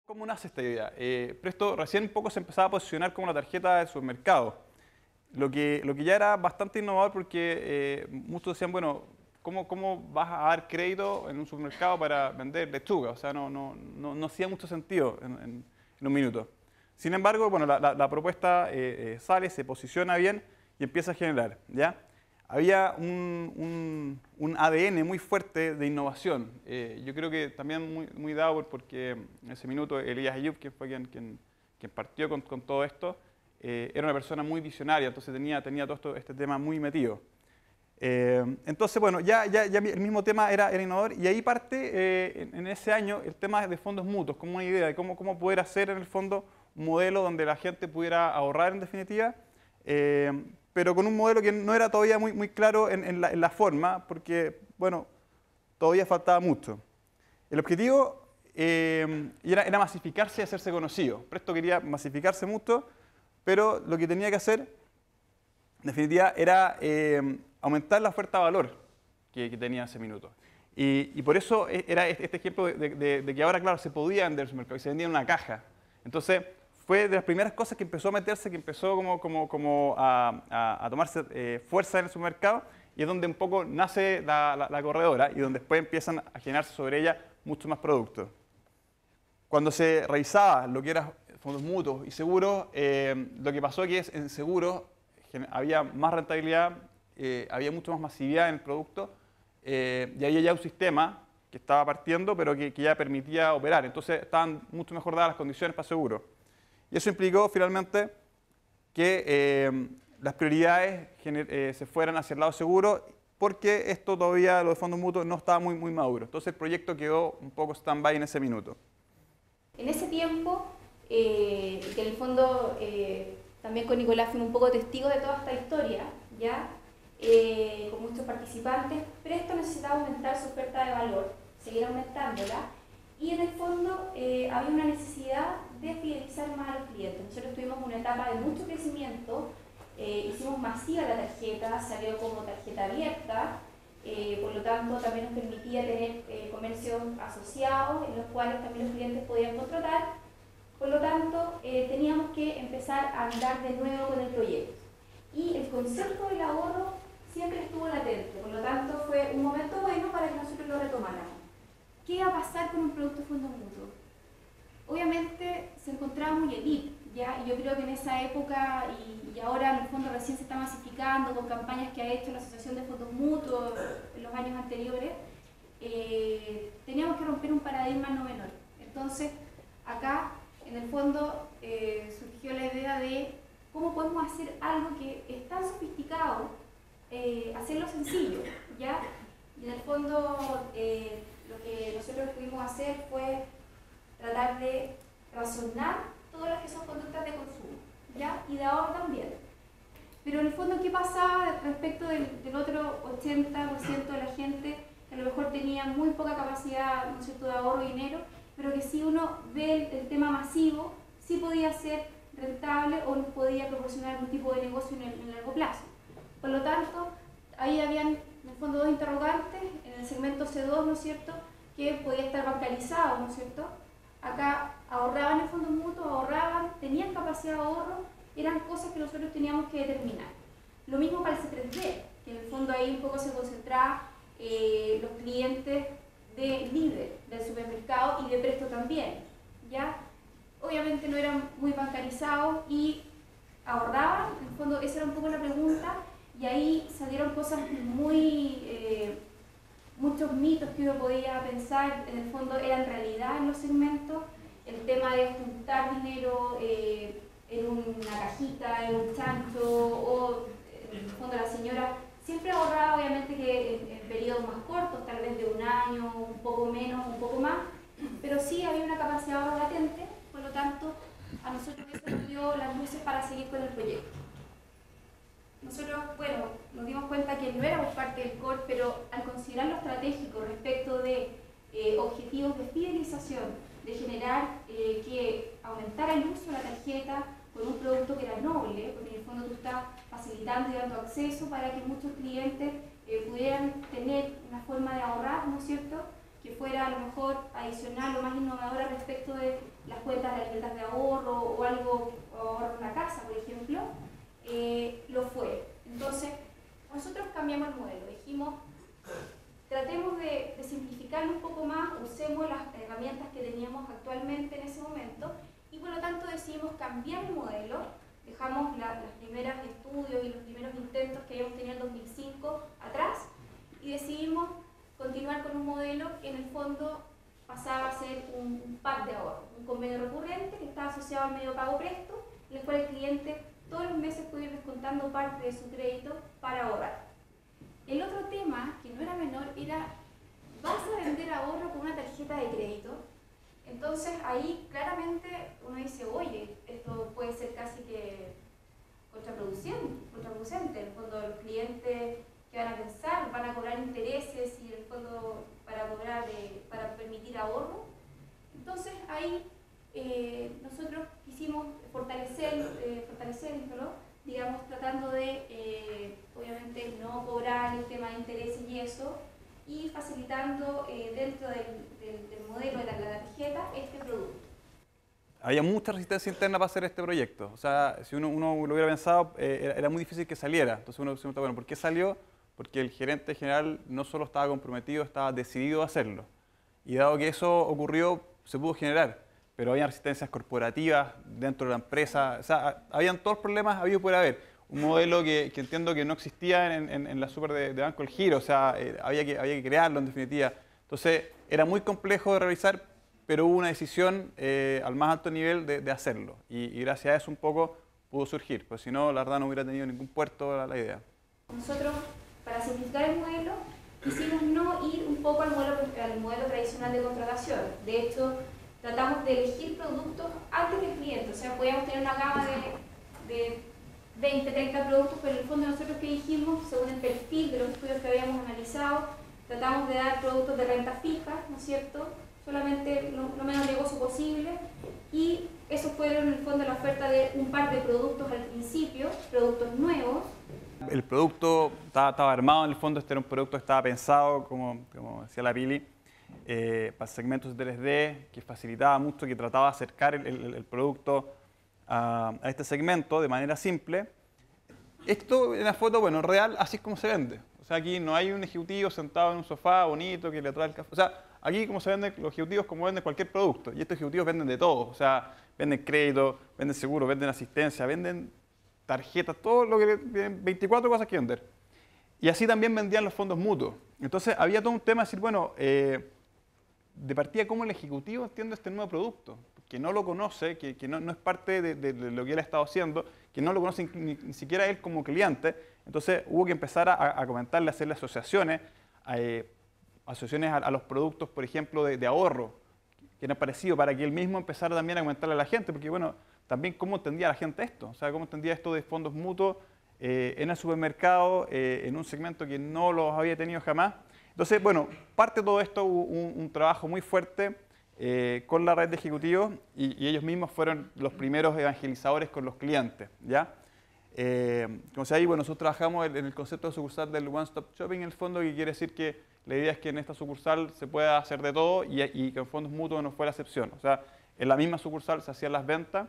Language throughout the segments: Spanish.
¿Cómo nace esta idea? Presto recién un poco se empezaba a posicionar como una tarjeta de supermercado, lo que ya era bastante innovador porque muchos decían, bueno, ¿cómo vas a dar crédito en un supermercado para vender lechuga? O sea, no hacía mucho sentido en un minuto. Sin embargo, bueno, la propuesta sale, se posiciona bien y empieza a generar, ¿ya? Había un ADN muy fuerte de innovación. Yo creo que también muy dado porque en ese minuto Elías Ayub, que fue quien partió con todo esto, era una persona muy visionaria, entonces tenía todo este tema muy metido. Entonces, bueno, ya el mismo tema era innovador y ahí parte en ese año el tema de fondos mutuos, como una idea de cómo poder hacer en el fondo un modelo donde la gente pudiera ahorrar en definitiva, pero con un modelo que no era todavía muy claro en la forma, porque, bueno, todavía faltaba mucho. El objetivo era masificarse y hacerse conocido. Presto quería masificarse mucho, pero lo que tenía que hacer, en definitiva, era aumentar la oferta de valor que tenía ese minuto. Y por eso era este ejemplo de que ahora, claro, se podía vender en su mercado y se vendía en una caja. Entonces, fue de las primeras cosas que empezó a meterse, que empezó como a tomarse fuerza en el supermercado, y es donde un poco nace la corredora y donde después empiezan a generarse sobre ella muchos más productos. Cuando se revisaba lo que eran fondos mutuos y seguros, lo que pasó que en seguros había más rentabilidad, había mucho más masividad en el producto, y había ya un sistema que estaba partiendo, pero que ya permitía operar. Entonces estaban mucho mejor dadas las condiciones para seguros. Y eso implicó finalmente que las prioridades se fueran hacia el lado seguro, porque esto todavía, lo de fondos mutuos, no estaba muy maduro. Entonces el proyecto quedó un poco stand-by en ese minuto. En ese tiempo, que en el fondo también con Nicolás fuimos un poco testigos de toda esta historia, ¿ya? Con muchos participantes, pero esto necesitaba aumentar su oferta de valor, seguir aumentándola, y en el fondo había una necesidad de fidelizar más a los clientes. Nosotros tuvimos una etapa de mucho crecimiento, hicimos masiva la tarjeta, salió como tarjeta abierta, por lo tanto también nos permitía tener comercios asociados en los cuales también los clientes podían contratar. Por lo tanto, teníamos que empezar a andar de nuevo con el proyecto. Y el concepto del ahorro siempre estuvo latente, por lo tanto fue un momento bueno para que nosotros lo retomáramos. ¿Qué iba a pasar con un producto de fondos mutuos? Obviamente se encontraba muy elite, ¿ya? Y yo creo que en esa época y ahora en el fondo recién se está masificando con campañas que ha hecho la Asociación de Fondos Mutuos en los años anteriores, teníamos que romper un paradigma no menor. Entonces, acá en el fondo surgió la idea de cómo podemos hacer algo que es tan sofisticado, hacerlo sencillo, ¿ya? Y en el fondo lo que nosotros pudimos hacer fue tratar de razonar todas las que son conductas de consumo, ¿ya? Y de ahorro también. Pero en el fondo, ¿qué pasaba respecto del otro 80% de la gente que a lo mejor tenía muy poca capacidad, ¿no es cierto?, de ahorro y dinero, pero que si uno ve el tema masivo, sí podía ser rentable o nos podía proporcionar algún tipo de negocio en el largo plazo? Por lo tanto, ahí habían en el fondo dos interrogantes, en el segmento C2, ¿no es cierto?, que podía estar bancarizado, ¿no es cierto? Acá ahorraban en fondos mutuos, ahorraban, tenían capacidad de ahorro, eran cosas que nosotros teníamos que determinar. Lo mismo para el C3D, que en el fondo ahí un poco se concentraba los clientes de Líder, del supermercado y de Presto también, ¿ya? Obviamente no eran muy bancarizados y ahorraban, en el fondo esa era un poco la pregunta, y ahí salieron cosas muchos mitos que uno podía pensar, en el fondo eran realidad en los segmentos, el tema de juntar dinero en una cajita, en un chancho, o en el fondo la señora siempre ahorraba, obviamente que en periodos más cortos, tal vez de un año, un poco menos, un poco más, pero sí había una capacidad de ahorro latente, por lo tanto a nosotros eso nos dio las luces para seguir con el proyecto. Nosotros, bueno, nos dimos cuenta que no éramos parte del core, pero al considerar lo estratégico respecto de objetivos de fidelización, de generar que aumentara el uso de la tarjeta con un producto que era noble, porque en el fondo tú estás facilitando y dando acceso para que muchos clientes pudieran tener una forma de ahorrar, ¿no es cierto?, que que fuera a lo mejor adicional o más innovadora respecto de las cuentas de las libretas de ahorro o algo, o ahorro en una casa, por ejemplo, lo fue. Entonces, nosotros cambiamos el modelo, dijimos, tratemos de simplificarlo un poco más, usemos las herramientas que teníamos actualmente en ese momento y por lo tanto decidimos cambiar el modelo, dejamos los primeros estudios y los primeros intentos que habíamos tenido en 2005 atrás y decidimos continuar con un modelo que en el fondo pasaba a ser un pack de ahorro, un convenio recurrente que estaba asociado al medio pago presto, en el cual el cliente todos los meses puede ir descontando parte de su crédito para ahorrar. El otro tema, que no era menor, era, ¿vas a vender ahorro con una tarjeta de crédito? Entonces ahí claramente uno dice, oye, esto puede ser casi que contraproducente. En el fondo los clientes que van a pensar, van a cobrar intereses y en el fondo para permitir ahorro. Entonces ahí nosotros quisimos fortalecerlo, digamos, tratando de, obviamente, no cobrar el tema de intereses y eso, y facilitando dentro del modelo de la tarjeta este producto. Había mucha resistencia interna para hacer este proyecto. O sea, si uno lo hubiera pensado, era muy difícil que saliera. Entonces uno se pregunta, bueno, ¿por qué salió? Porque el gerente general no solo estaba comprometido, estaba decidido a hacerlo. Y dado que eso ocurrió, se pudo generar. Pero había resistencias corporativas dentro de la empresa. O sea, habían todos los problemas habido por haber. Un modelo que entiendo que no existía en la super de Banco El Giro. O sea, había que crearlo en definitiva. Entonces, era muy complejo de realizar, pero hubo una decisión al más alto nivel de hacerlo. Y gracias a eso un poco pudo surgir. Pues si no, la verdad no hubiera tenido ningún puerto la idea. Nosotros, para simplificar el modelo, quisimos no ir un poco al modelo tradicional de contratación. De hecho, tratamos de elegir productos antes del cliente. O sea, podíamos tener una gama de 20, 30 productos, pero en el fondo nosotros que dijimos, según el perfil de los estudios que habíamos analizado, tratamos de dar productos de renta fija, ¿no es cierto? Solamente lo menos negocio posible, y esos fueron en el fondo la oferta de un par de productos al principio, productos nuevos. El producto estaba armado en el fondo, este era un producto que estaba pensado, como decía la Pili, para segmentos de 3D, que facilitaba mucho, que trataba de acercar el producto a este segmento de manera simple. Esto en la foto, bueno, real, así es como se vende. O sea, aquí no hay un ejecutivo sentado en un sofá bonito que le trae el café. O sea, aquí como se venden los ejecutivos, como venden cualquier producto. Y estos ejecutivos venden de todo. O sea, venden crédito, venden seguro, venden asistencia, venden tarjetas, todo lo que 24 cosas que vender. Y así también vendían los fondos mutuos. Entonces había todo un tema de decir, bueno, de partida cómo el ejecutivo entiende este nuevo producto, que no lo conoce, que no es parte de lo que él ha estado haciendo, que no lo conoce ni siquiera él como cliente. Entonces hubo que empezar a comentarle, a hacerle asociaciones, a los productos, por ejemplo, de ahorro, que era parecido, para que él mismo empezara también a comentarle a la gente, porque bueno, también cómo entendía la gente esto, o sea, cómo entendía esto de fondos mutuos en el supermercado, en un segmento que no los había tenido jamás. Entonces, bueno, parte de todo esto hubo un trabajo muy fuerte con la red de ejecutivos y ellos mismos fueron los primeros evangelizadores con los clientes, ¿ya? Como sea ahí, bueno, nosotros trabajamos en el concepto de sucursal del One Stop Shopping, en el fondo, que quiere decir que la idea es que en esta sucursal se pueda hacer de todo y que en fondos mutuos no fue la excepción. O sea, en la misma sucursal se hacían las ventas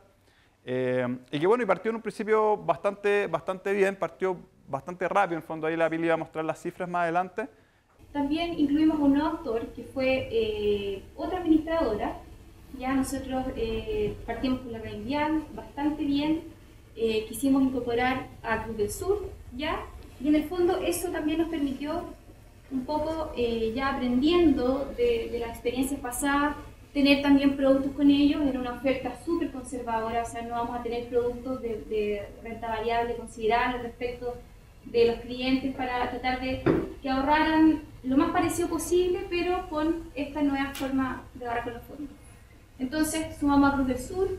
y que bueno, y partió en un principio bastante bien, partió bastante rápido, en el fondo ahí la Pili iba a mostrar las cifras más adelante. También incluimos un nuevo actor que fue otra administradora. Ya nosotros partimos con la Reinvial bastante bien, quisimos incorporar a Cruz del Sur, ¿ya? Y en el fondo eso también nos permitió un poco, ya aprendiendo de las experiencias pasadas, tener también productos con ellos. Era una oferta súper conservadora, o sea, no vamos a tener productos de renta variable considerables respecto de los clientes para tratar de que ahorraran lo más parecido posible, pero con esta nueva forma de ahorrar con los fondos. Entonces, sumamos a Cruz del Sur,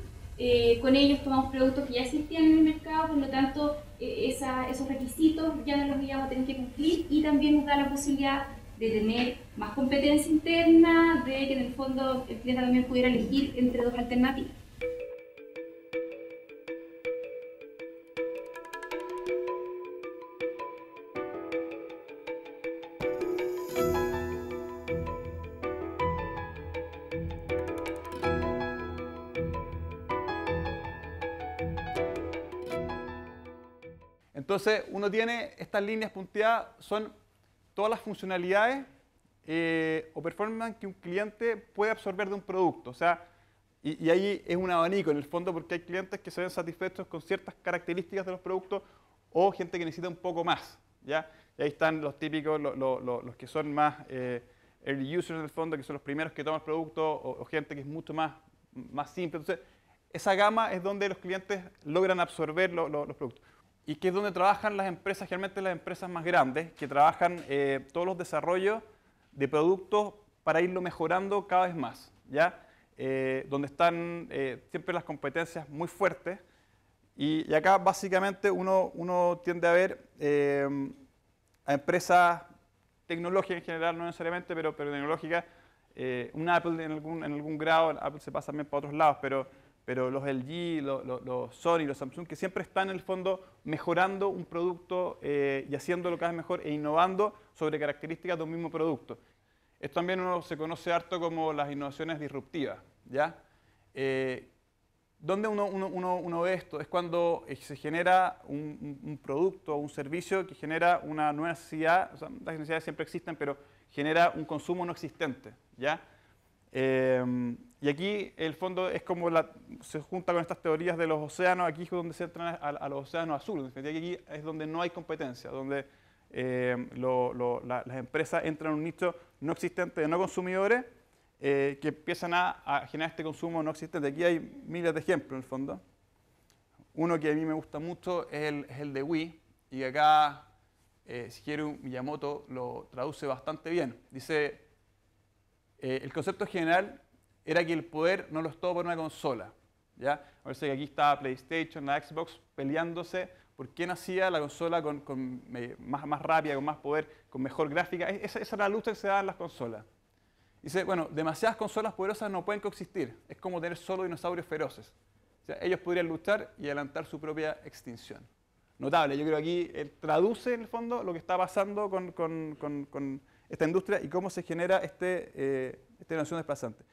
con ellos tomamos productos que ya existían en el mercado, por lo tanto, esos requisitos ya no los íbamos a tener que cumplir y también nos da la posibilidad de tener más competencia interna, de que en el fondo el cliente también pudiera elegir entre dos alternativas. Entonces, uno tiene estas líneas punteadas, son todas las funcionalidades o performance que un cliente puede absorber de un producto. O sea, y ahí es un abanico en el fondo porque hay clientes que se ven satisfechos con ciertas características de los productos o gente que necesita un poco más, ¿ya? Y ahí están los típicos, los que son más early users en el fondo, que son los primeros que toman el producto, o gente que es mucho más simple. Entonces, esa gama es donde los clientes logran absorber los productos. Y que es donde trabajan las empresas, generalmente las empresas más grandes, que trabajan todos los desarrollos de productos para irlo mejorando cada vez más, ¿ya? Donde están siempre las competencias muy fuertes. Y acá básicamente uno tiende a ver a empresas tecnológicas en general, no necesariamente, pero tecnológicas. Un Apple en algún grado, Apple se pasa también para otros lados, pero los LG, los Sony, los Samsung, que siempre están en el fondo mejorando un producto y haciéndolo cada vez mejor e innovando sobre características de un mismo producto. Esto también se conoce harto como las innovaciones disruptivas, ¿ya? ¿Dónde uno ve esto? Es cuando se genera un producto o un servicio que genera una nueva necesidad. O sea, las necesidades siempre existen, pero genera un consumo no existente, ¿ya? Y aquí el fondo es como se junta con estas teorías de los océanos. Aquí es donde se entran a los océanos azules. Aquí es donde no hay competencia, donde las empresas entran en un nicho no existente de no consumidores que empiezan a generar este consumo no existente. Aquí hay miles de ejemplos en el fondo. Uno que a mí me gusta mucho es el de Wii, y acá Shigeru Miyamoto lo traduce bastante bien. Dice, el concepto general era que el poder no lo es todo por una consola, ¿ya? A ver si aquí está PlayStation, la Xbox peleándose por quién hacía la consola más rápida, con más poder, con mejor gráfica. Esa es la lucha que se da en las consolas. Dice, bueno, demasiadas consolas poderosas no pueden coexistir. Es como tener solo dinosaurios feroces. O sea, ellos podrían luchar y adelantar su propia extinción. Notable, yo creo que aquí él traduce en el fondo lo que está pasando con esta industria y cómo se genera esta innovación desplazante.